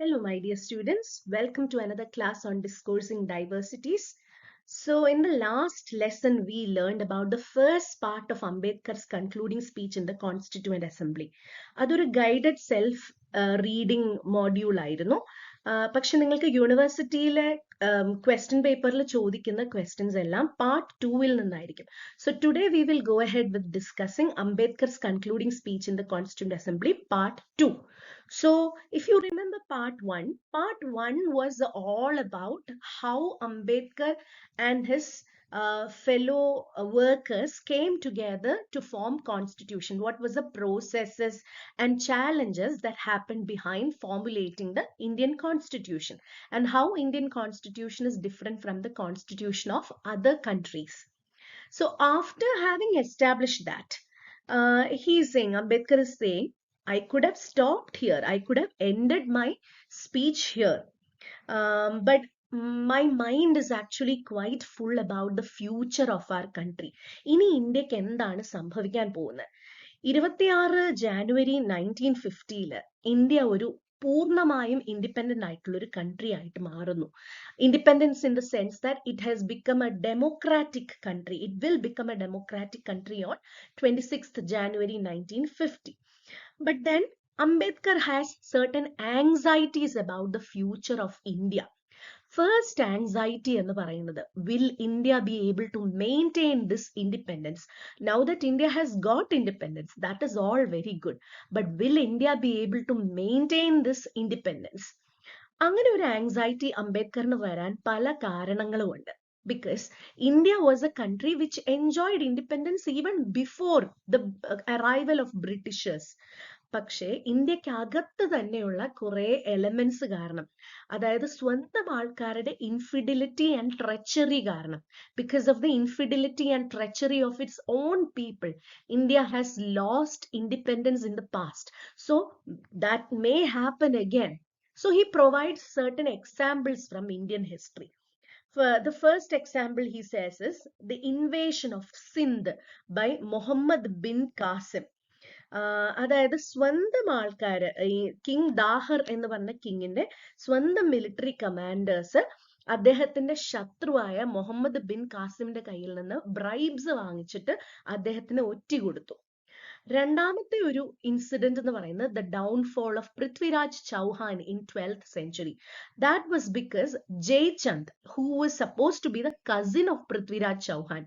Hello, my dear students. Welcome to another class on Discoursing Diversities. So, in the last lesson, we learned about the first part of Ambedkar's concluding speech in the Constituent Assembly. അതൊരു guided self reading module ആയിരുന്നു. പക്ഷെ നിങ്ങൾക്ക് യൂണിവേഴ്സിറ്റിയിലെ question പേപ്പറിൽ ചോദിക്കുന്ന questions എല്ലാം part 2-ൽ നിന്നായിരിക്കും. So today we will go ahead with discussing Ambedkar's concluding speech in the Constituent Assembly, part 2. So if you remember part 1 was all about how Ambedkar and his fellow workers came together to form constitution. What was the processes and challenges that happened behind formulating the Indian constitution, and how Indian constitution is different from the constitution of other countries. So after having established that, Ambedkar is saying, I could have stopped here. I could have ended my speech here. But my mind is actually quite full about the future of our country. ഇനി ഇന്ത്യക്ക് എന്താണ് സംഭവിക്കാൻ പോകുന്നത്? 26 January 1950 India ഒരു പൂർണ്ണമായും independent ആയിട്ടുള്ള ഒരു country ആയിട്ട് മാറുന്നു. Independence in the sense that it has become A democratic country. It will become A democratic country on 26 January 1950. But then Ambedkar has certain anxieties about the future of India. First anxiety എന്ന് പറയുന്നത്, will India be able to maintain this independence? Now that India has got independence, that is all very good. But will India be able to maintain this independence? അങ്ങനെ ഒരു anxiety അംബേദ്കറിന് വരാൻ പല കാരണങ്ങളും ഉണ്ട്. Because India was a country which enjoyed independence even before the arrival of Britishers. പക്ഷേ ഇന്ത്യക്കകത്ത് തന്നെയുള്ള കുറെ elements കാരണം, അതായത് സ്വന്തം ആൾക്കാരുടെ ഇൻഫിഡിലിറ്റി ആൻഡ് ട്രെച്ചറി കാരണം, because of the infidelity and treachery of its own people, India has lost independence in the past. So that may happen again. So he provides certain examples from Indian history. The first example he says is the invasion of Sindh by Muhammad bin Qasim. അതായത് സ്വന്തം ആൾക്കാര്, ഈ king Dhahar എന്ന് പറഞ്ഞ കിങ്ങിന്റെ സ്വന്തം military commanders അദ്ദേഹത്തിന്റെ ശത്രുവായ Muhammad bin കാസിമിന്റെ കയ്യിൽ നിന്ന് ബ്രൈബ്സ് വാങ്ങിച്ചിട്ട് അദ്ദേഹത്തിന് ഒറ്റുകൊടുത്തു. രണ്ടാമത്തെ ഒരു ഇൻസിഡന്റ് എന്ന് പറയുന്നത് the downfall of Prithviraj Chauhan in 12th century. That was because Jaychand, who was supposed to be the cousin of Prithviraj Chauhan,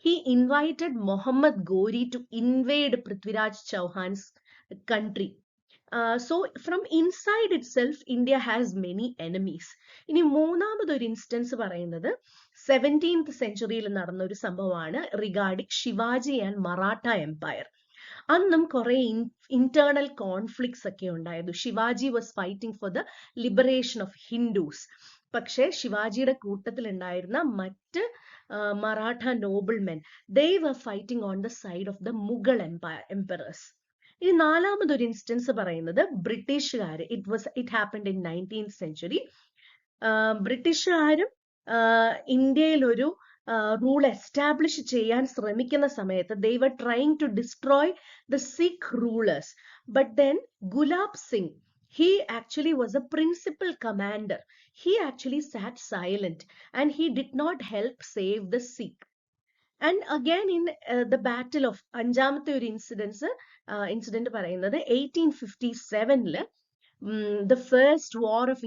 he invited Muhammad Ghori to invade Prithviraj Chauhan's country. So from inside itself, India has many enemies. ഇനി മൂന്നാമതൊരു instance പറയുന്നത് 17th century നടന്ന ഒരു സംഭവമാണ് regarding Shivaji and Maratha empire. അന്നും കുറെ internal conflicts ഒക്കെ ഉണ്ടായിരുന്നു. Shivaji was fighting for the liberation of Hindus. പക്ഷെ ശിവാജിയുടെ കൂട്ടത്തിൽ ഉണ്ടായിരുന്ന മറ്റ് Maratha noblemen, they were fighting on the side of the Mughal emperors. ഇനി നാലാമതൊരു ഇൻസ്റ്റൻസ് പറയുന്നത് ബ്രിട്ടീഷുകാര്. It happened in 19th century. ബ്രിട്ടീഷുകാരും ഇന്ത്യയിൽ ഒരു റൂൾ എസ്റ്റാബ്ലിഷ് ചെയ്യാൻ ശ്രമിക്കുന്ന സമയത്ത് they were trying to destroy the Sikh rulers. But then Gulab Singh, he actually was a principal commander. He actually sat silent and he did not help save the Sikh. And again in the battle of അഞ്ചാമത്തെ ഒരു incident പറയുന്നത് 1857 the first war of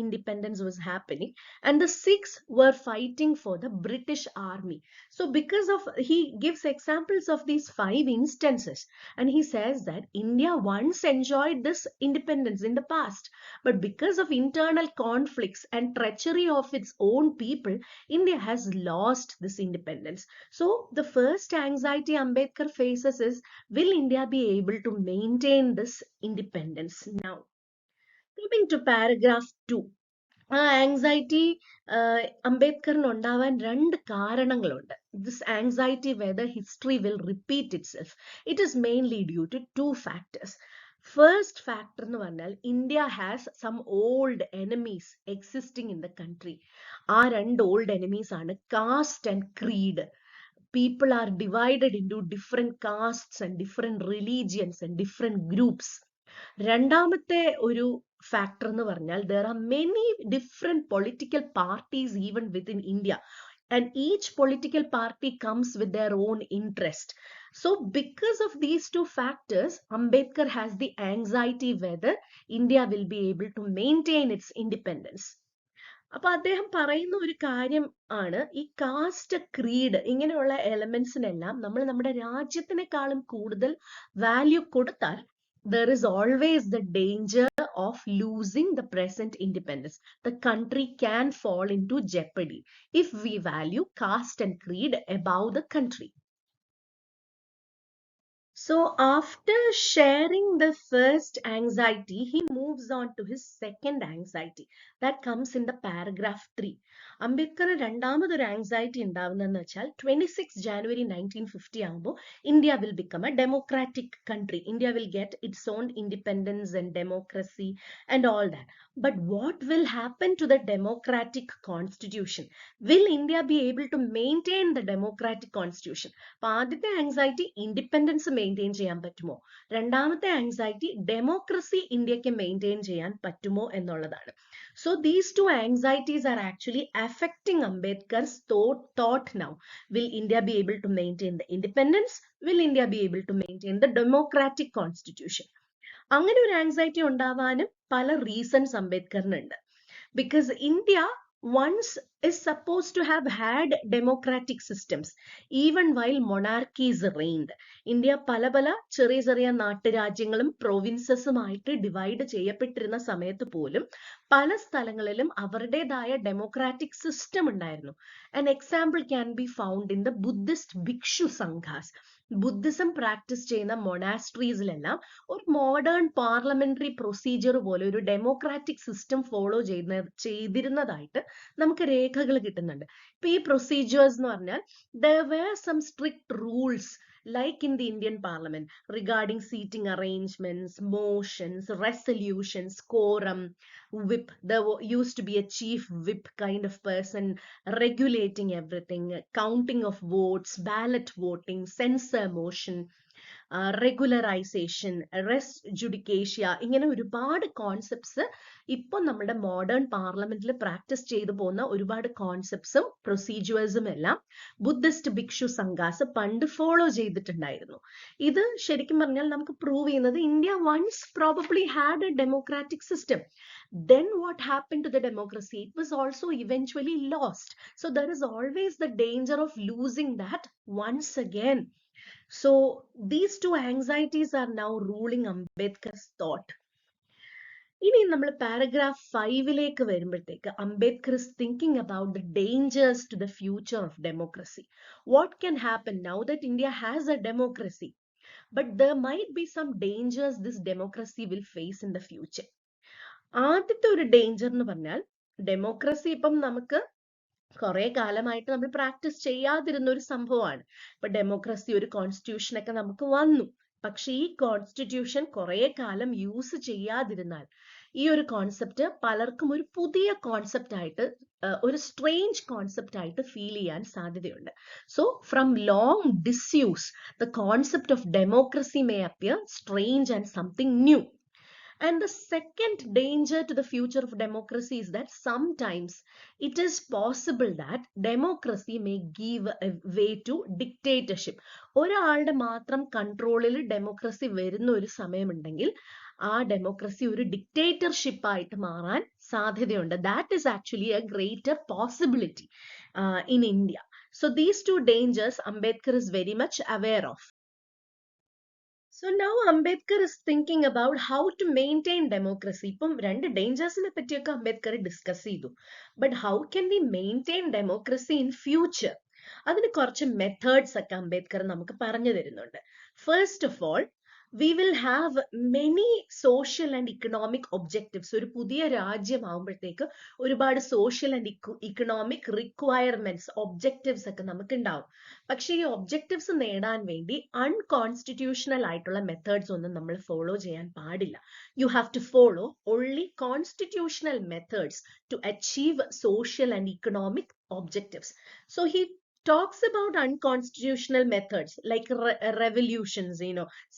independence was happening, and the Sikhs were fighting for the British army. So because of, he gives examples of these 5 instances, and he says that India once enjoyed this independence in the past, but because of internal conflicts and treachery of its own people, India has lost this independence. So the first anxiety Ambedkar faces is, will India be able to maintain this independence? Now coming to paragraph 2, ആ anxiety അംബേദ്കറിന് ഉണ്ടാവാൻ 2 കാരണങ്ങളുണ്ട്. This anxiety whether history will repeat itself, it is mainly due to 2 factors. First factor എന്ന് പറഞ്ഞാൽ India has some old enemies existing in the country. ആ 2 old enemies ആണ് caste and creed. People are divided into different castes and different religions and different groups. രണ്ടാമത്തെ ഒരു factor എന്ന് പറഞ്ഞാൽ there are many different political parties even within India, and each political party comes with their own interest. So because of these two factors, Ambedkar has the anxiety whether India will be able to maintain its independence. അപ്പൊ അദ്ദേഹം പറയുന്ന ഒരു കാര്യം ആണ്, ഈ cast, creed ഇങ്ങനെയുള്ള എലമെന്റ്സിനെല്ലാം നമ്മൾ നമ്മുടെ രാജ്യത്തിനേക്കാളും കൂടുതൽ വാല്യൂ കൊടുത്താൽ there is always the danger of losing the present independence. The country can fall into jeopardy if we value caste and creed above the country. So after sharing the first anxiety, he moves on to his second anxiety. That comes in the paragraph 3. Ambedkar രണ്ടാമതൊരു anxiety ഉണ്ടാവുന്നതെന്ന് വെച്ചാൽ 26 January 1950 ആകുമ്പോൾ India will become a democratic country. India will get its own independence and democracy and all that. But what will happen to the democratic constitution? Will India be able to maintain the democratic constitution? അപ്പൊ ആദ്യത്തെ anxiety independence maintain ചെയ്യാൻ പറ്റുമോ, രണ്ടാമത്തെ anxiety democracy ഇന്ത്യക്ക് maintain ചെയ്യാൻ പറ്റുമോ എന്നുള്ളതാണ്. So these two anxieties are actually affecting Ambedkar's thought now. Will India be able to maintain the independence? Will India be able to maintain the democratic constitution? അങ്ങനെ ഒരു anxiety ഉണ്ടാവാനും പല reasons അംബേദ്കറിനുണ്ട്. Because India once is supposed to have had democratic systems even while monarchies reigned. India പല പല ചെറിയ ചെറിയ നാട്ടുരാജ്യങ്ങളും പ്രൊവിൻസസുമായിട്ട് divide ചെയ്യപ്പെട്ടിരുന്ന സമയത്ത് പോലും പല സ്ഥലങ്ങളിലും അവരുടേതായ ഡെമോക്രാറ്റിക് സിസ്റ്റം ഉണ്ടായിരുന്നു. An example can be found in the Buddhist Bhikshu Sanghas. Buddhism practice ചെയ്യുന്ന മൊണാസ്ട്രീസിലെല്ലാം ഒരു മോഡേൺ പാർലമെന്ററി പ്രൊസീജിയർ പോലെ ഒരു ഡെമോക്രാറ്റിക് സിസ്റ്റം ഫോളോ ചെയ്തിരുന്നതായിട്ട് നമുക്ക് രേഖകൾ കിട്ടുന്നുണ്ട്. ഇപ്പൊ ഈ പ്രൊസീജിയേഴ്സ് എന്ന് പറഞ്ഞാൽ there were some strict rules like in the Indian Parliament regarding seating arrangements, motions, resolutions, quorum, whip. There used to be a chief whip kind of person regulating everything, counting of votes, ballot voting, censor motion, regularisation, res judicata, ഇങ്ങനെ ഒരുപാട് concepts ഇപ്പൊ നമ്മുടെ modern പാർലമെന്റിൽ practice ചെയ്തു പോകുന്ന ഒരുപാട് കോൺസെപ്റ്റ്സും പ്രൊസീജിയേഴ്സും എല്ലാം Buddhist ഭിക്ഷു Sanghas പണ്ട് ഫോളോ ചെയ്തിട്ടുണ്ടായിരുന്നു. ഇത് ശരിക്കും പറഞ്ഞാൽ നമുക്ക് പ്രൂവ് ചെയ്യുന്നത് India once probably had a democratic system. Then what happened to the democracy? It was also eventually lost. So there is always the danger of losing that once again. So these two anxieties are now ruling Ambedkar's thought. ഇനി നമ്മൾ paragraph 5ലേക്ക് വരുമ്പോഴത്തേക്ക് Ambedkar is thinking about the dangers to the future of democracy. What can happen now that India has a democracy? But there might be some dangers this democracy will face in the future. ആദ്യത്തെ ഒരു danger എന്ന് പറഞ്ഞാൽ democracy ഇപ്പം നമുക്ക് കുറെ കാലമായിട്ട് നമ്മൾ practice ചെയ്യാതിരുന്ന ഒരു സംഭവമാണ്. ഇപ്പൊ ഡെമോക്രസി ഒരു കോൺസ്റ്റിറ്റ്യൂഷൻ ഒക്കെ നമുക്ക് വന്നു, പക്ഷെ ഈ കോൺസ്റ്റിറ്റ്യൂഷൻ കുറെ കാലം യൂസ് ചെയ്യാതിരുന്നാൽ ഈ ഒരു കോൺസെപ്റ്റ് പലർക്കും ഒരു പുതിയ കോൺസെപ്റ്റ് ആയിട്ട്, ഒരു സ്ട്രേഞ്ച് കോൺസെപ്റ്റ് ആയിട്ട് ഫീൽ ചെയ്യാൻ സാധ്യതയുണ്ട്. So from long disuse the concept of democracy may appear strange and something new. And the second danger to the future of democracy is that sometimes it is possible that democracy may give way to dictatorship. ഒരാളുടെ മാത്രം കൺട്രോളിൽ democracy വരുന്ന ഒരു സമയമുണ്ടെങ്കിൽ ആ democracy ഒരു dictatorship ആയിട്ട് മാറാൻ സാധ്യതയുണ്ട്. That is actually A greater possibility in India. So these two dangers Ambedkar is very much aware of. So now Ambedkar is thinking about how to maintain democracy. ഇപ്പം രണ്ട് ഡേഞ്ചേഴ്സിനെ പറ്റിയൊക്കെ അംബേദ്കർ ഡിസ്കസ് ചെയ്തു. But how can we maintain democracy in future? അതിന് കുറച്ച് methods ഒക്കെ അംബേദ്കർ നമുക്ക് പറഞ്ഞു തരുന്നുണ്ട്. First of all, we will have many social and economic objectives. ഒരു പുതിയ രാജ്യമാകുമ്പോഴത്തേക്ക് ഒരുപാട് social and economic requirements, objectives ഒക്കെ നമുക്ക് ഉണ്ടാവും. പക്ഷെ ഈ ഒബ്ജക്റ്റീവ്സ് നേടാൻ വേണ്ടി അൺകോൺസ്റ്റിറ്റ്യൂഷണൽ ആയിട്ടുള്ള മെത്തേഡ്സ് ഒന്നും നമ്മൾ ഫോളോ ചെയ്യാൻ പാടില്ല. You have to follow only constitutional methods to achieve social and economic objectives. So he talks about unconstitutional methods like revolutions,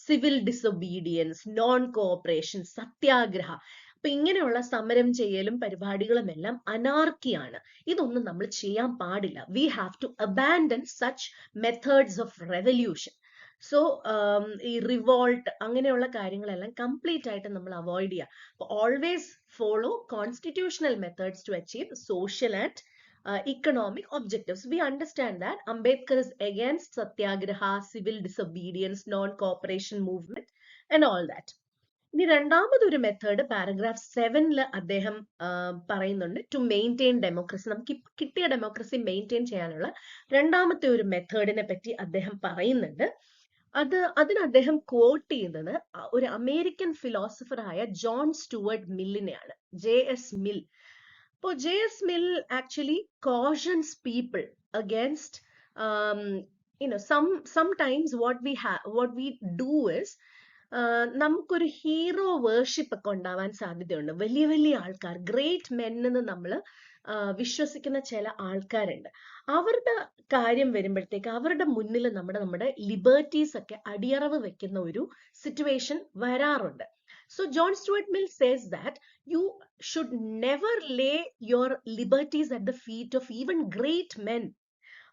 civil disobedience, non-cooperation, satyagraha. അപ്പൊ ഇങ്ങനെയുള്ള സമരം ചെയ്യലും പരിപാടികളും എല്ലാം അനാർക്കിയാണ്. ഇതൊന്നും നമ്മൾ ചെയ്യാൻ പാടില്ല. We have to abandon such methods of revolution. So ഈ റിവോൾട്ട് അങ്ങനെയുള്ള കാര്യങ്ങളെല്ലാം കംപ്ലീറ്റ് ആയിട്ട് നമ്മൾ അവോയ്ഡ് ചെയ്യുക. അപ്പോൾ always follow constitutional methods to achieve social and economic objectives. We understand that Ambedkar is against satyagraha, civil disobedience, non-cooperation movement and all that. ഇനി രണ്ടാമതൊരു method paragraph 7 അദ്ദേഹം പറയുന്നുണ്ട്, ടു മെയിൻറ്റെയിൻ ഡെമോക്രസി. നമുക്ക് ഇപ്പൊ കിട്ടിയ ഡെമോക്രസി മെയിൻറ്റെയിൻ ചെയ്യാനുള്ള രണ്ടാമത്തെ ഒരു മെത്തേഡിനെ പറ്റി അദ്ദേഹം പറയുന്നുണ്ട്. അതിന് അദ്ദേഹം കോട്ട് ചെയ്യുന്നത് ഒരു അമേരിക്കൻ ഫിലോസഫറായ ജോൺ സ്റ്റുവർട്ട് മില്ലിനെയാണ്, JS Mill. So JS Mill actually cautions people against, sometimes what we do is, നമുക്കൊരു ഹീറോ വേർഷിപ്പ് ഒക്കെ ഉണ്ടാവാൻ സാധ്യതയുണ്ട്. വലിയ വലിയ ആൾക്കാർ, ഗ്രേറ്റ് മെൻ എന്ന് നമ്മൾ വിശ്വസിക്കുന്ന ചില ആൾക്കാരുണ്ട്. അവരുടെ കാര്യം വരുമ്പോഴത്തേക്ക് അവരുടെ മുന്നിൽ നമ്മുടെ ലിബർട്ടീസ് ഒക്കെ അടിയറവ് വെക്കുന്ന ഒരു സിറ്റുവേഷൻ വരാറുണ്ട്. So John Stuart Mill says that you should never lay your liberties at the feet of even great men,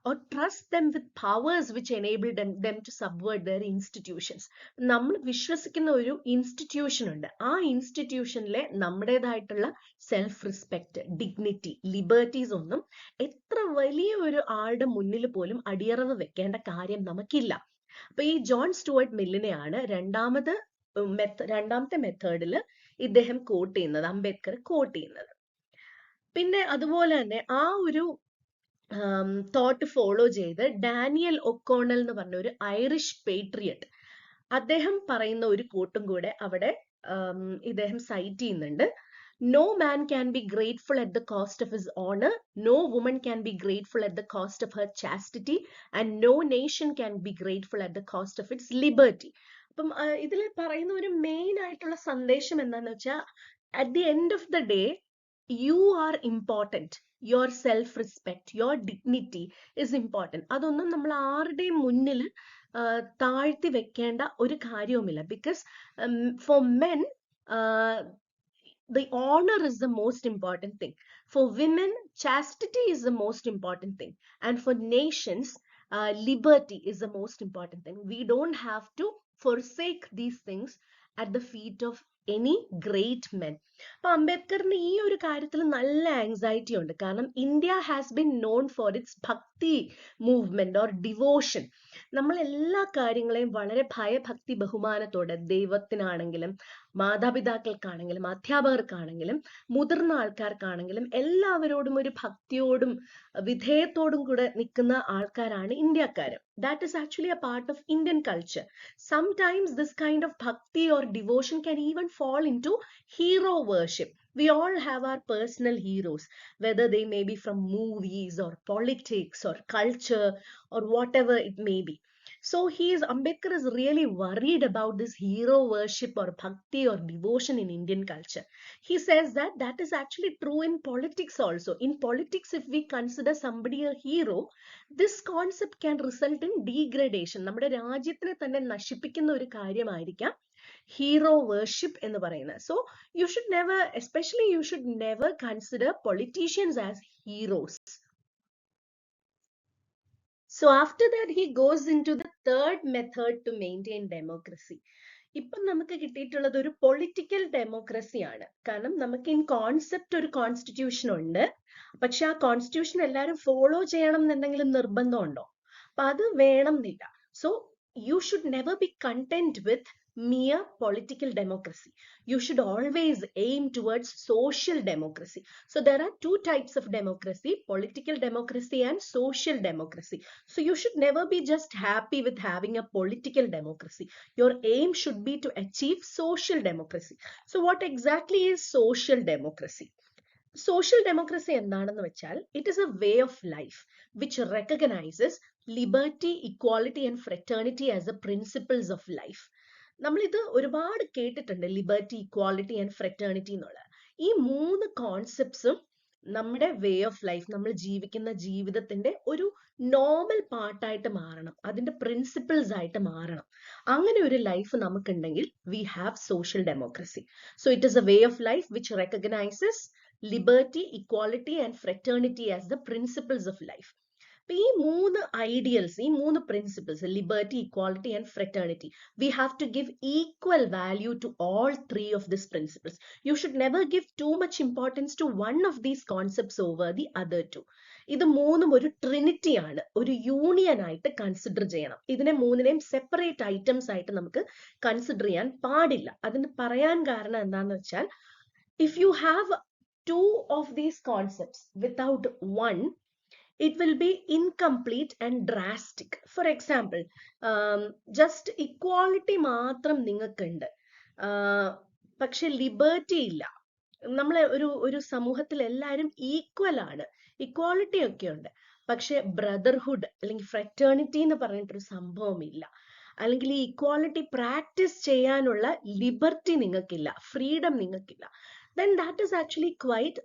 or trust them with powers which enable them to subvert their institutions. നമ്മൾ വിശ്വസിക്കുന്ന ഒരു institution ഉണ്ട്. ആ ഇൻസ്റ്റിറ്റ്യൂഷനിലെ നമ്മുടേതായിട്ടുള്ള self respect, dignity, liberties ഒന്നും എത്ര വലിയ ഒരു ആളുടെ മുന്നിൽ പോലും അടിയറവ് വെക്കേണ്ട കാര്യം നമുക്കില്ല. അപ്പൊ ഈ ജോൺ സ്റ്റുവർട്ട് മില്ലിനെയാണ് രണ്ടാമത്തെ മെത്തേഡിൽ ഇദ്ദേഹം കോട്ട് ചെയ്യുന്നത്, അംബേദ്കർ കോട്ട് ചെയ്യുന്നത്. പിന്നെ അതുപോലെ തന്നെ ആ ഒരു തോട്ട് ഫോളോ ചെയ്ത് ഡാനിയൽ ഒക്കോണൽ എന്ന് പറഞ്ഞ ഒരു ഐറിഷ് പേട്രിയറ്റ്, അദ്ദേഹം പറയുന്ന ഒരു കോട്ടും കൂടെ അവിടെ ഇദ്ദേഹം സൈറ്റ് ചെയ്യുന്നുണ്ട്. No man can be grateful at the cost of his honor. No woman can be grateful at the cost of her chastity. And no nation can be grateful at the cost of its liberty. അപ്പം ഇതിൽ പറയുന്ന ഒരു main ആയിട്ടുള്ള സന്ദേശം എന്താണെന്ന് വെച്ചാൽ, at the end of the day you are important. Your self respect, your dignity is important. അതൊന്നും നമ്മൾ ആരുടെയും മുന്നിൽ താഴ്ത്തി വെക്കേണ്ട ഒരു കാര്യവുമില്ല. Because four men the honor is the most important thing. For women, chastity is the most important thing. And for nations, liberty is the most important thing. We don't have to forsake these things at the feet of any great men. അപ്പൊ അംബേദ്കറിന് ഈ ഒരു കാര്യത്തിൽ നല്ല anxiety ഉണ്ട്. കാരണം India has been known for it's ഭക്തി movement or devotion. നമ്മൾ എല്ലാ കാര്യങ്ങളെയും വളരെ ഭയഭക്തി ബഹുമാനത്തോടെ, ദൈവത്തിനാണെങ്കിലും മാതാപിതാക്കൾക്കാണെങ്കിലും അധ്യാപകർക്കാണെങ്കിലും മുതിർന്ന ആൾക്കാർക്കാണെങ്കിലും എല്ലാവരോടും ഒരു ഭക്തിയോടും വിധേയത്തോടും കൂടെ നിൽക്കുന്ന ആൾക്കാരാണ് ഇന്ത്യക്കാര്. That is actually a part of Indian culture. Sometimes this kind of bhakti or devotion can even fall into hero worship. We all have our personal heroes, whether they may be from movies or politics or culture or whatever it may be. So Ambedkar is really worried about this hero worship or bhakti or devotion in Indian culture. He says that that is actually true in politics also. In politics, if we consider somebody a hero, this concept can result in degradation. നമ്മുടെ രാജ്യത്തിനെ തന്നെ നശിപ്പിക്കുന്ന ഒരു കാര്യമായിരിക്കാം hero worship എന്ന് പറയുന്നത്. So you should never consider politicians as heroes. So after that he goes into the third method to maintain democracy. ഇപ്പം നമുക്ക് കിട്ടിയിട്ടുള്ളത് ഒരു പൊളിറ്റിക്കൽ ഡെമോക്രസിയാണ്. കാരണം നമുക്ക് ഇൻ കോൺസെപ്റ്റ് ഒരു കോൺസ്റ്റിറ്റ്യൂഷൻ ഉണ്ട്. പക്ഷെ ആ കോൺസ്റ്റിറ്റ്യൂഷൻ എല്ലാവരും ഫോളോ ചെയ്യണം എന്നുണ്ടെങ്കിൽ നിർബന്ധമുണ്ടോ? അപ്പൊ അത് വേണം എന്നില്ല. So you should never be content with mere political democracy. You should always aim towards social democracy. So there are two types of democracy: political democracy and social democracy. So you should never be just happy with having a political democracy. Your aim should be to achieve social democracy. So what exactly is social democracy? Social democracy എന്താണെന്ന് വെച്ചാൽ, it is a way of life which recognizes liberty, equality and fraternity as the principles of life. നമ്മളിത് ഒരുപാട് കേട്ടിട്ടുണ്ട്, liberty, equality and fraternity എന്നുള്ള ഈ മൂന്ന് കോൺസെപ്റ്റ്സും നമ്മുടെ വേ of life, നമ്മൾ ജീവിക്കുന്ന ജീവിതത്തിന്റെ ഒരു നോർമൽ പാർട്ടായിട്ട് മാറണം, അതിന്റെ പ്രിൻസിപ്പിൾസ് ആയിട്ട് മാറണം. അങ്ങനെ ഒരു ലൈഫ് നമുക്കുണ്ടെങ്കിൽ we have social democracy. So it is a way of life which recognises liberty, equality and fraternity as the principles of life. അപ്പൊ ഈ മൂന്ന് ഐഡിയൽസ്, ഈ മൂന്ന് principles, liberty, equality and fraternity, we have to give equal value to all three of these principles. You should never give too much importance to one of these concepts over the other two. ഇത് മൂന്നും ഒരു Trinity ആണ്, ഒരു union ആയിട്ട് consider ചെയ്യണം. ഇതിനെ മൂന്നിനെയും separate items ആയിട്ട് നമുക്ക് കൺസിഡർ ചെയ്യാൻ പാടില്ല. അതിന് പറയാൻ കാരണം എന്താണെന്ന് വെച്ചാൽ, if you have two of these concepts without one, it will be incomplete and drastic. For example, just equality മാത്രം നിങ്ങൾക്കുണ്ട്, പക്ഷെ ലിബർട്ടി ഇല്ല. നമ്മളെ ഒരു സമൂഹത്തിൽ എല്ലാവരും ഈക്വൽ ആണ്, ഇക്വാലിറ്റി ഒക്കെ ഉണ്ട്, പക്ഷെ ബ്രദർഹുഡ് അല്ലെങ്കിൽ ഫ്രെറ്റേണിറ്റി എന്ന് പറഞ്ഞിട്ടൊരു സംഭവം ഇല്ല. അല്ലെങ്കിൽ ഈ ഇക്വാലിറ്റി പ്രാക്ടീസ് ചെയ്യാനുള്ള ലിബർട്ടി നിങ്ങൾക്കില്ല, ഫ്രീഡം നിങ്ങൾക്കില്ല. Then that is actually quite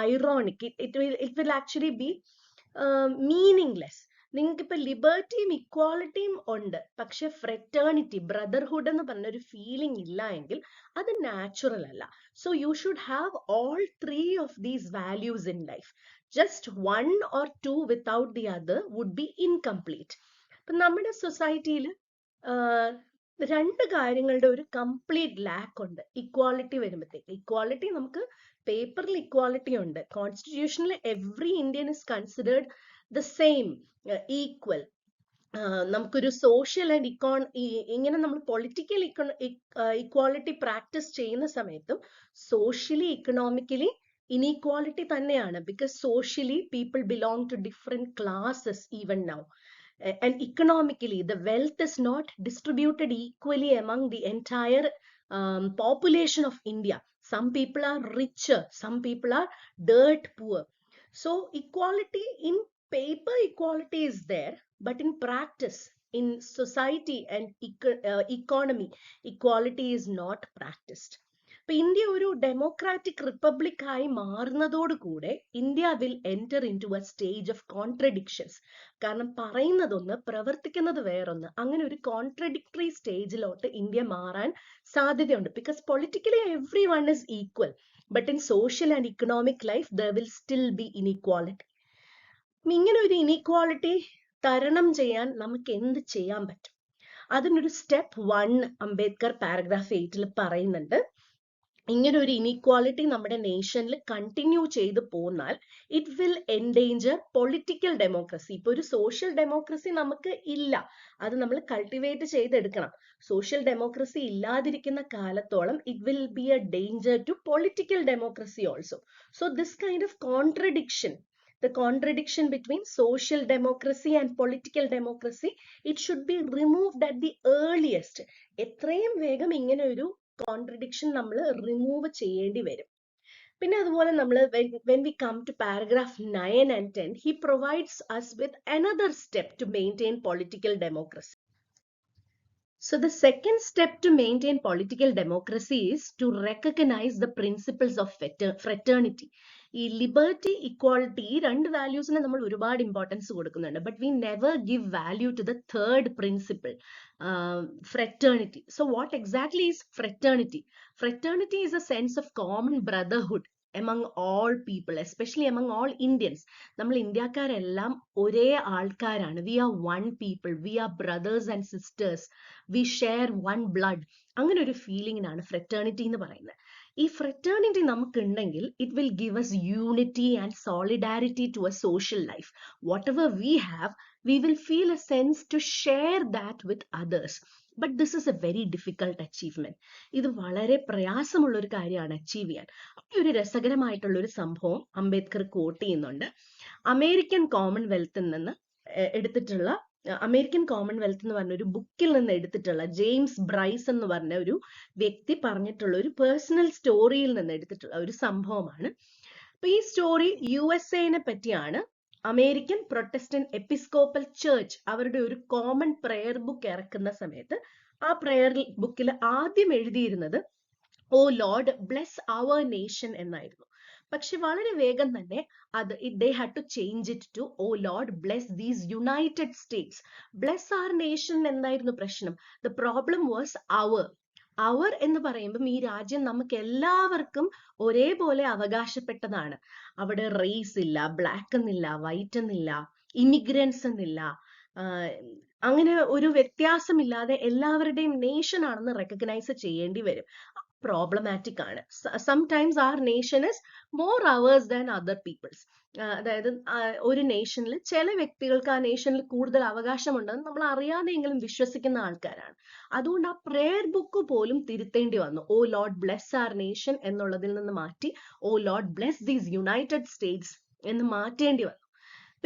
ironic. It will actually be meaningless. നിങ്ങൾക്ക് ഇപ്പൊ ലിബർട്ടിയും ഇക്വാലിറ്റിയും ഉണ്ട്, പക്ഷെ ഫ്രെറ്റേണിറ്റി, ബ്രദർഹുഡ് എന്ന് പറഞ്ഞ ഒരു ഫീലിംഗ് ഇല്ല എങ്കിൽ അത് നാച്ചുറൽ അല്ല. So you should have all three of these values in life. Just one or two without the other would be incomplete. ഇപ്പൊ നമ്മുടെ സൊസൈറ്റിയിൽ രണ്ട് കാര്യങ്ങളുടെ ഒരു കംപ്ലീറ്റ് ലാക്ക് ഉണ്ട് ഇക്വാലിറ്റി വരുമ്പോഴത്തേക്ക്. ഇക്വാലിറ്റി നമുക്ക് പേപ്പറിൽ ഇക്വാലിറ്റി ഉണ്ട്, കോൺസ്റ്റിറ്റ്യൂഷനിൽ every Indian is considered the same, equal. നമുക്കൊരു സോഷ്യൽ ആൻഡ് ഇങ്ങനെ നമ്മൾ പൊളിറ്റിക്കൽ ഇക്വാലിറ്റി പ്രാക്ടീസ് ചെയ്യുന്ന സമയത്തും സോഷ്യലി ഇക്കണോമിക്കലി ഇനീക്വാലിറ്റി തന്നെയാണ്. Because socially people belong to different classes even now. And economically, the wealth is not distributed equally among the entire population of India. Some people are richer, some people are dirt poor. So equality in paper, equality is there, but in practice, in society and economy, equality is not practiced. ഇപ്പൊ India ഒരു democratic republic ആയി മാറുന്നതോടുകൂടെ India will enter into a stage of contradictions. കാരണം പറയുന്നതൊന്ന്, പ്രവർത്തിക്കുന്നത് വേറൊന്ന്. അങ്ങനെ ഒരു കോൺട്രഡിക്ടറി സ്റ്റേജിലോട്ട് ഇന്ത്യ മാറാൻ സാധ്യതയുണ്ട്. Because politically every one is equal, but in social and economic life there will still B inequality. ഇങ്ങനെ ഒരു ഇനീക്വാലിറ്റി തരണം ചെയ്യാൻ നമുക്ക് എന്ത് ചെയ്യാൻ പറ്റും? അതിനൊരു സ്റ്റെപ്പ് 1 അംബേദ്കർ പാരഗ്രാഫ് 8 പറയുന്നുണ്ട്. ഇങ്ങനെ ഒരു ഇനീക്വാലിറ്റി നമ്മുടെ നേഷനിൽ കണ്ടിന്യൂ ചെയ്ത് പോന്നാൽ it will endanger political democracy. ഇപ്പൊ ഒരു സോഷ്യൽ ഡെമോക്രസി നമുക്ക് ഇല്ല, അത് നമ്മൾ കൾട്ടിവേറ്റ് ചെയ്തെടുക്കണം. സോഷ്യൽ ഡെമോക്രസി ഇല്ലാതിരിക്കുന്ന കാലത്തോളം it will be a danger to political democracy also. So this kind of contradiction, the contradiction between social democracy and political democracy, it should be removed at the earliest. എത്രയും വേഗം ഇങ്ങനെ ഒരു contradiction നമ്മൾ remove ചെയ്യേണ്ടി വരും. പിന്നെ അതുപോലെ നമ്മൾ when we come to paragraph 9 and 10, he provides us with another step to maintain political democracy. So the second step to maintain political democracy is to recognize the principles of fraternity. ഈ liberty, equality, ഈ രണ്ട് വാല്യൂസിന് നമ്മൾ ഒരുപാട് importance കൊടുക്കുന്നുണ്ട്. But we never give value to the third principle, fraternity. So what exactly is fraternity? Fraternity is a sense of common brotherhood among all people, especially among all Indians. നമ്മൾ ഇന്ത്യക്കാരെല്ലാം ഒരേ ആൾക്കാരാണ്. We are one people, we are brothers and sisters, we share one blood. അങ്ങനെ ഒരു ഫീലിംഗിനാണ് fraternity എന്ന് പറയുന്നത്. ഈ fraternity നമുക്കുണ്ടെങ്കിൽ it will give us unity and solidarity to a social life. Whatever we have, we will feel a sense to share that with others. But this is a very difficult achievement. ഇത് വളരെ പ്രയാസമുള്ള ഒരു കാര്യമാണ് achieve ചെയ്യാൻ. ഒരു രസകരമായിട്ടുള്ള ഒരു സംഭവം അംബേദ്കർ കോട്ട് ചെയ്യുന്നുണ്ട്. അമേരിക്കൻ കോമൺവെൽത്തിൽ നിന്ന് എടുത്തിട്ടുള്ള, അമേരിക്കൻ കോമൺവെൽത്ത് എന്ന് പറഞ്ഞ ഒരു ബുക്കിൽ നിന്ന് എടുത്തിട്ടുള്ള, ജെയിംസ് ബ്രൈസ് എന്ന് പറഞ്ഞ ഒരു വ്യക്തി പറഞ്ഞിട്ടുള്ള ഒരു പേഴ്സണൽ സ്റ്റോറിയിൽ നിന്ന് എടുത്തിട്ടുള്ള ഒരു സംഭവമാണ്. അപ്പൊ ഈ സ്റ്റോറി USA പറ്റിയാണ്. അമേരിക്കൻ പ്രൊട്ടസ്റ്റന്റ് എപ്പിസ്കോപ്പൽ ചർച്ച് അവരുടെ ഒരു കോമൺ പ്രെയർ ബുക്ക് ഇറക്കുന്ന സമയത്ത് ആ പ്രെയർ ബുക്കിൽ ആദ്യം എഴുതിയിരുന്നത് "ഓ ലോർഡ് ബ്ലെസ് അവർ നേഷൻ" എന്നായിരുന്നു. പക്ഷെ വളരെ വേഗം തന്നെ they had to change it to, oh Lord, bless these United States. Bless our nation എന്നായിരുന്നു പ്രശ്നം. The problem was our എന്ന് പറയുമ്പം ഈ രാജ്യം നമുക്ക് എല്ലാവർക്കും ഒരേപോലെ അവകാശപ്പെട്ടതാണ്. അവിടെ റേസ് ഇല്ല, ബ്ലാക്ക് എന്നില്ല, വൈറ്റ് എന്നില്ല, ഇമിഗ്രൻസ് എന്നില്ല, അങ്ങനെ ഒരു വ്യത്യാസമില്ലാതെ എല്ലാവരുടെയും നേഷൻ ആണെന്ന് റെക്കഗ്നൈസ് ചെയ്യേണ്ടി വരും. പ്രോബ്ലമാറ്റിക് ആണ്. Sometimes our nation is more ours than other people's. അതായത് ഒരു നേഷനിൽ ചില വ്യക്തികൾക്ക് ആ നേഷനിൽ കൂടുതൽ അവകാശമുണ്ടെന്ന് നമ്മൾ അറിയാതെയെങ്കിലും വിശ്വസിക്കുന്ന ആൾക്കാരാണ്. അതുകൊണ്ട് ആ പ്രേയർ ബുക്ക് പോലും തിരുത്തേണ്ടി വന്നു. O lord bless our nation എന്നുള്ളതിൽ നിന്ന് മാറ്റി O lord bless these United States എന്ന് മാറ്റേണ്ടി വന്നു.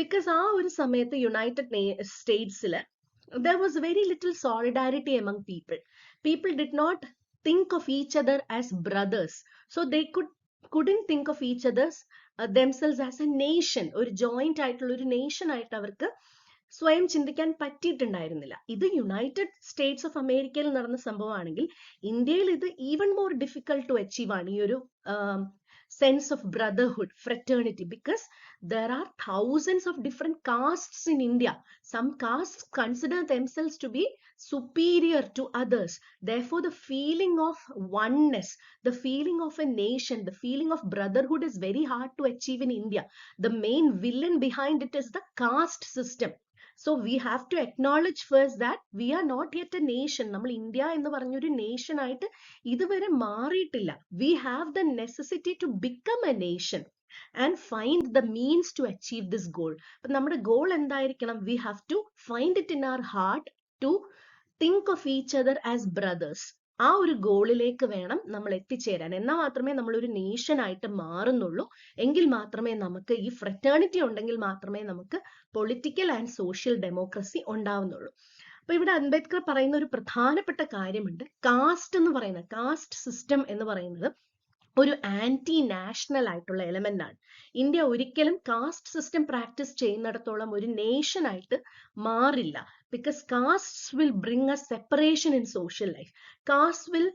ബിക്കോസ് ആ ഒരു സമയത്ത് യുണൈറ്റഡ് സ്റ്റേറ്റ്സിൽ there was very little solidarity among people. People did not think of each other as brothers, so they couldn't think of each others themselves as a nation. ഒരു joint ആയിട്ടുള്ള ഒരു nation ആയിട്ട് അവർക്ക് സ്വയം ചിന്തിക്കാൻ പറ്റിയിട്ടുണ്ടായിരുന്നില്ല. ഇത് യുണൈറ്റഡ് സ്റ്റേറ്റ്സ് ഓഫ് അമേരിക്കയിൽ നടന്ന സംഭവമാണെങ്കിൽ ഇന്ത്യയിൽ ഇത് even more difficult to achieve ആണ് ഈ ഒരു sense of brotherhood, fraternity, because there are thousands of different castes in India. Some castes consider themselves to be superior to others. Therefore, the feeling of oneness, the feeling of a nation, the feeling of brotherhood is very hard to achieve in India. The main villain behind it is the caste system. So we have to acknowledge first that we are not yet a nation. നമ്മൾ India എന്ന് പറഞ്ഞൊരു nation ആയിട്ട് ഇതുവരെ മാറിയിട്ടില്ല. We have the necessity to become a nation and find the means to achieve this goal. അപ്പം നമ്മുടെ goal എന്തായിരിക്കണം? We have to find it in our heart to think of each other as brothers. ആ ഒരു ഗോളിലേക്ക് വേണം നമ്മൾ എത്തിച്ചേരാൻ. എന്നാൽ മാത്രമേ നമ്മൾ ഒരു നേഷൻ ആയിട്ട് മാറുന്നുള്ളൂ. എങ്കിൽ മാത്രമേ നമുക്ക് ഈ ഫ്രറ്റേണിറ്റി ഉണ്ടെങ്കിൽ മാത്രമേ നമുക്ക് പൊളിറ്റിക്കൽ ആൻഡ് സോഷ്യൽ ഡെമോക്രസി ഉണ്ടാവുന്നുള്ളൂ. അപ്പൊ ഇവിടെ അംബേദ്കർ പറയുന്ന ഒരു പ്രധാനപ്പെട്ട കാര്യമുണ്ട്. കാസ്റ്റ് എന്ന് പറയുന്നത്, കാസ്റ്റ് സിസ്റ്റം എന്ന് പറയുന്നത് ഒരു ആന്റി നാഷണൽ ആയിട്ടുള്ള എലമെന്റ് ആണ്. ഇന്ത്യ ഒരിക്കലും കാസ്റ്റ് സിസ്റ്റം പ്രാക്ടീസ് ചെയ്യുന്നിടത്തോളം ഒരു നേഷൻ ആയിട്ട് മാറില്ല. Because castes will bring a separation in social life. Caste will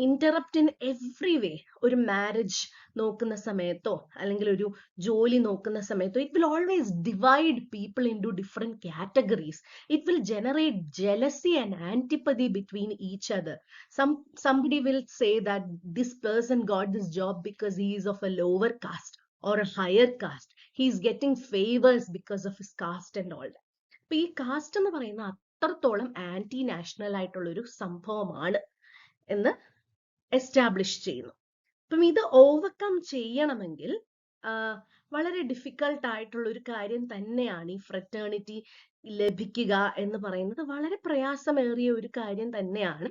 interrupt in every way. ഒരു മാരേജ് നോക്കുന്ന സമയത്തോ അല്ലെങ്കിൽ ഒരു ജോലി നോക്കുന്ന സമയത്തോ it will always divide people in to different categories. It will generate jealousy and antipathy between each other. Somebody will say that this person got this job because he is of a lower caste or a higher caste. He is getting favors because of his caste and all that. അപ്പൊ ഈ cast എന്ന് പറയുന്ന അത്രത്തോളം anti national ആയിട്ടുള്ള ഒരു സംഭവമാണ് എന്ന് establish ചെയ്യുന്നു. അപ്പം ഇത് ഓവർകം ചെയ്യണമെങ്കിൽ വളരെ ഡിഫിക്കൽട്ട് ആയിട്ടുള്ള ഒരു കാര്യം തന്നെയാണ് ഈ ഫ്രറ്റേണിറ്റി ലഭിക്കുക എന്ന് പറയുന്നത്. വളരെ പ്രയാസമേറിയ ഒരു കാര്യം തന്നെയാണ്.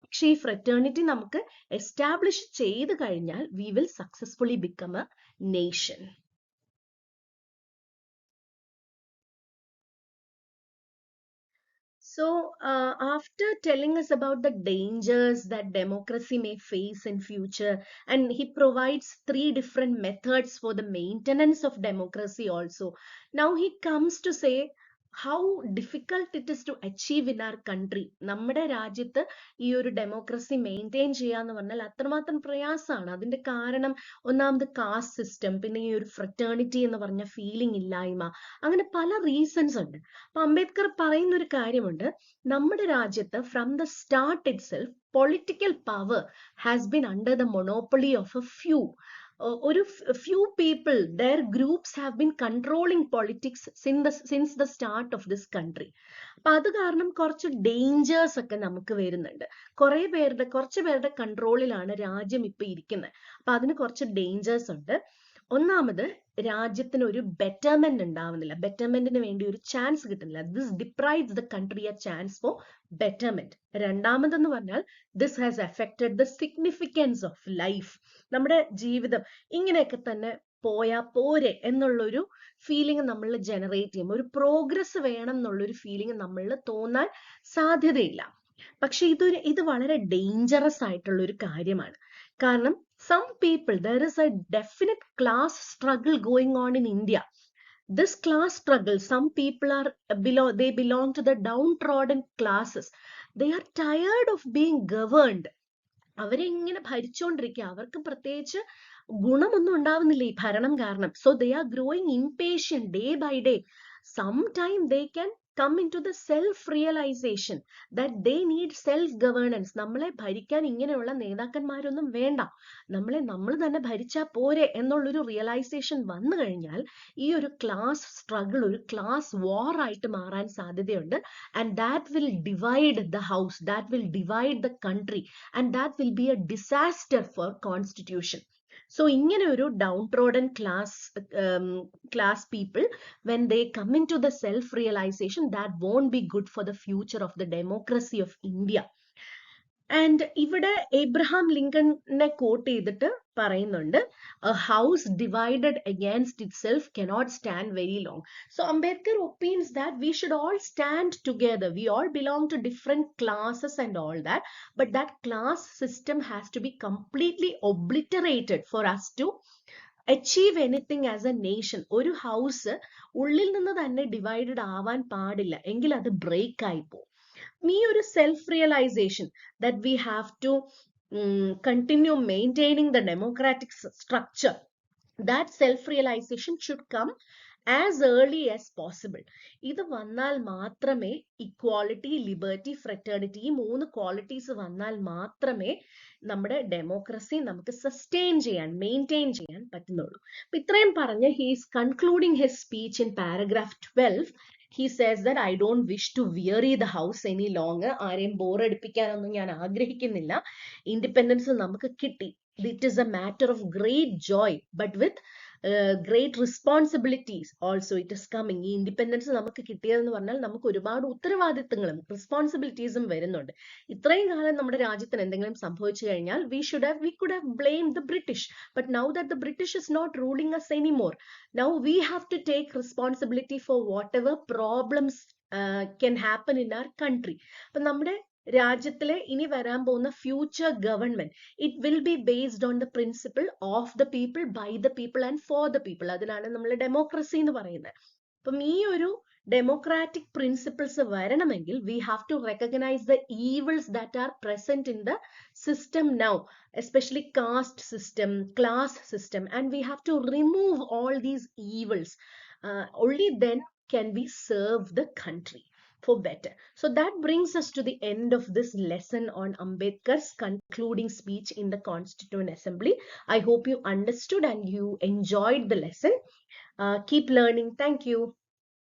പക്ഷേ ഈ ഫ്രറ്റേണിറ്റി നമുക്ക് എസ്റ്റാബ്ലിഷ് ചെയ്ത് കഴിഞ്ഞാൽ we will successfully become A nation. So, after telling us about the dangers that democracy may face in future, and he provides 3 different methods for the maintenance of democracy also. Now he comes to say how difficult it is to achieve in our country. നമ്മുടെ രാജ്യത്ത് ഈ ഒരു democracy maintain ചെയ്യാന്ന് പറഞ്ഞാൽ അത്രമാത്രം പ്രയാസമാണ്. അതിന്റെ കാരണം ഒന്നാമത് കാസ്റ്റ് സിസ്റ്റം, പിന്നെ ഈ ഒരു ഫ്രറ്റേണിറ്റി എന്ന് പറഞ്ഞ ഫീലിംഗ് ഇല്ലായ്മ, അങ്ങനെ പല റീസൺസ് ഉണ്ട്. അപ്പൊ അംബേദ്കർ പറയുന്ന ഒരു കാര്യമുണ്ട്, നമ്മുടെ രാജ്യത്ത് from the start it self political power has been under the monopoly of A few. ഒരു few people, their groups have been controlling politics since the start of this country. അപ്പൊ അത് കാരണം കുറച്ച് ഡേഞ്ചേഴ്സ് ഒക്കെ നമുക്ക് വരുന്നുണ്ട്. കുറച്ച് പേരുടെ കൺട്രോളിലാണ് രാജ്യം ഇപ്പൊ ഇരിക്കുന്നത്. അപ്പൊ അതിന് കുറച്ച് ഡേഞ്ചേഴ്സ് ഉണ്ട്. ഒന്നാമത്, രാജ്യത്തിന് ഒരു ബെറ്റർമെന്റ് ഉണ്ടാവുന്നില്ല, ബെറ്റർമെന്റിന് വേണ്ടി ഒരു ചാൻസ് കിട്ടുന്നില്ല. This deprives the country a chance for betterment. രണ്ടാമതെന്ന് പറഞ്ഞാൽ this has affected the significance of life. നമ്മുടെ ജീവിതം ഇങ്ങനെയൊക്കെ തന്നെ പോയാ പോരെ എന്നുള്ളൊരു ഫീലിംഗ് നമ്മളിൽ ജനറേറ്റ് ചെയ്യും. ഒരു പ്രോഗ്രസ് വേണം എന്നുള്ളൊരു ഫീലിംഗ് നമ്മളിൽ തോന്നാൻ സാധ്യതയില്ല. പക്ഷെ ഇത് വളരെ ഡേഞ്ചറസ് ആയിട്ടുള്ള ഒരു കാര്യമാണ്. കാരണം some people, there is a definite class struggle going on in India. This class struggle, some people they belong to the downtrodden classes. They are tired of being governed. അവരെ ഇങ്ങനെ ഭരിച്ചുകൊണ്ടിരിക്കുക. അവർക്ക് പ്രത്യേകിച്ച് ഗുണമൊന്നും ഉണ്ടാവുന്നില്ല ഈ ഭരണം കാരണം. So they are growing impatient day by day. Sometime they can come into the self realization that they need self governance. നമ്മളെ ഭരിക്കാൻ ഇങ്ങനെയുള്ള നേതാക്കന്മാരൊന്നും വേണ്ട, നമ്മൾ തന്നെ ഭരിച്ചാ പോരെ എന്നുള്ളൊരു റിയലൈസേഷൻ വന്നു കഴിഞ്ഞാൽ ഈ ഒരു ക്ലാസ് സ്ട്രഗിൾ ഒരു ക്ലാസ് വാർ ആയിട്ട് മാറാൻ സാധ്യതയുണ്ട്. And that will divide the house, that will divide the country, and that will be a disaster for constitution. So ഇങ്ങനെ ഒരു downtrodden class people, when they come into the self realization, that won't be good for the future of the democracy of India. And ഇവിടെ Abraham ലിങ്കണിനെ coat ചെയ്തിട്ട് പറയുന്നുണ്ട്, a house divided against itself cannot stand very long. So Ambedkar opines that we should all stand together. We all belong to different classes and all that, but that class system has to be completely obliterated for us to achieve anything as a nation. ഒരു house ഉള്ളിൽ നിന്ന് തന്നെ divided ആവാൻ പാടില്ല, എങ്കിൽ അത് break ആയി പോകും. ഈ ഒരു self realisation that we have to continue maintaining the democratic structure, that self realization should come as early as possible. ഇത് വന്നാൽ മാത്രമേ ഇക്വാളിറ്റി, ലിബർട്ടി, ഫ്രറ്റേണിറ്റി, ഈ 3 ക്വാളിറ്റീസ് വന്നാൽ മാത്രമേ നമ്മുടെ ഡെമോക്രസി നമുക്ക് സസ്റ്റെയിൻ ചെയ്യാൻ, മെയിൻറ്റെയിൻ ചെയ്യാൻ പറ്റുന്നുള്ളൂ. അപ്പൊ ഇത്രയും പറഞ്ഞ് he is concluding his speech in paragraph 12. He says that I don't wish to weary the house any longer. ആരെയും ബോറടിപ്പിക്കാനൊന്നും ഞാൻ ആഗ്രഹിക്കുന്നില്ല. ഇൻഡിപെൻഡൻസ് നമുക്ക് കിട്ടി. It is a matter of great joy, but with great responsibilities also it is coming. ഈ independence നമുക്ക് കിട്ടിയതെന്ന് പറഞ്ഞാൽ നമുക്ക് ഒരുപാട് ഉത്തരവാദിത്തങ്ങളും റെസ്പോൺസിബിലിറ്റീസും വരുന്നുണ്ട്. ഇത്രയും കാലം നമ്മുടെ രാജ്യത്തിന് എന്തെങ്കിലും സംഭവിച്ചു കഴിഞ്ഞാൽ we could have blamed the British, but now that the British is not ruling us anymore, now we have to take responsibility for whatever problems can happen in our country. അപ്പൊ നമ്മുടെ രാജ്യത്തിലെ ഇനി വരാൻ പോകുന്ന future government, it will be based on the principle of the people, by the people and for the people. അതിനാണ് നമ്മൾ democracy എന്ന് പറയുന്നത്. അപ്പം ഈ ഒരു ഡെമോക്രാറ്റിക് പ്രിൻസിപ്പിൾസ് വരണമെങ്കിൽ we have to recognise the evils that are present in the system now, especially caste system, class system, and we have to remove all these evils. Only then can we serve the country for better. So that brings us to the end of this lesson on Ambedkar's concluding speech in the Constituent Assembly. I hope you understood and you enjoyed the lesson. Keep learning. Thank you.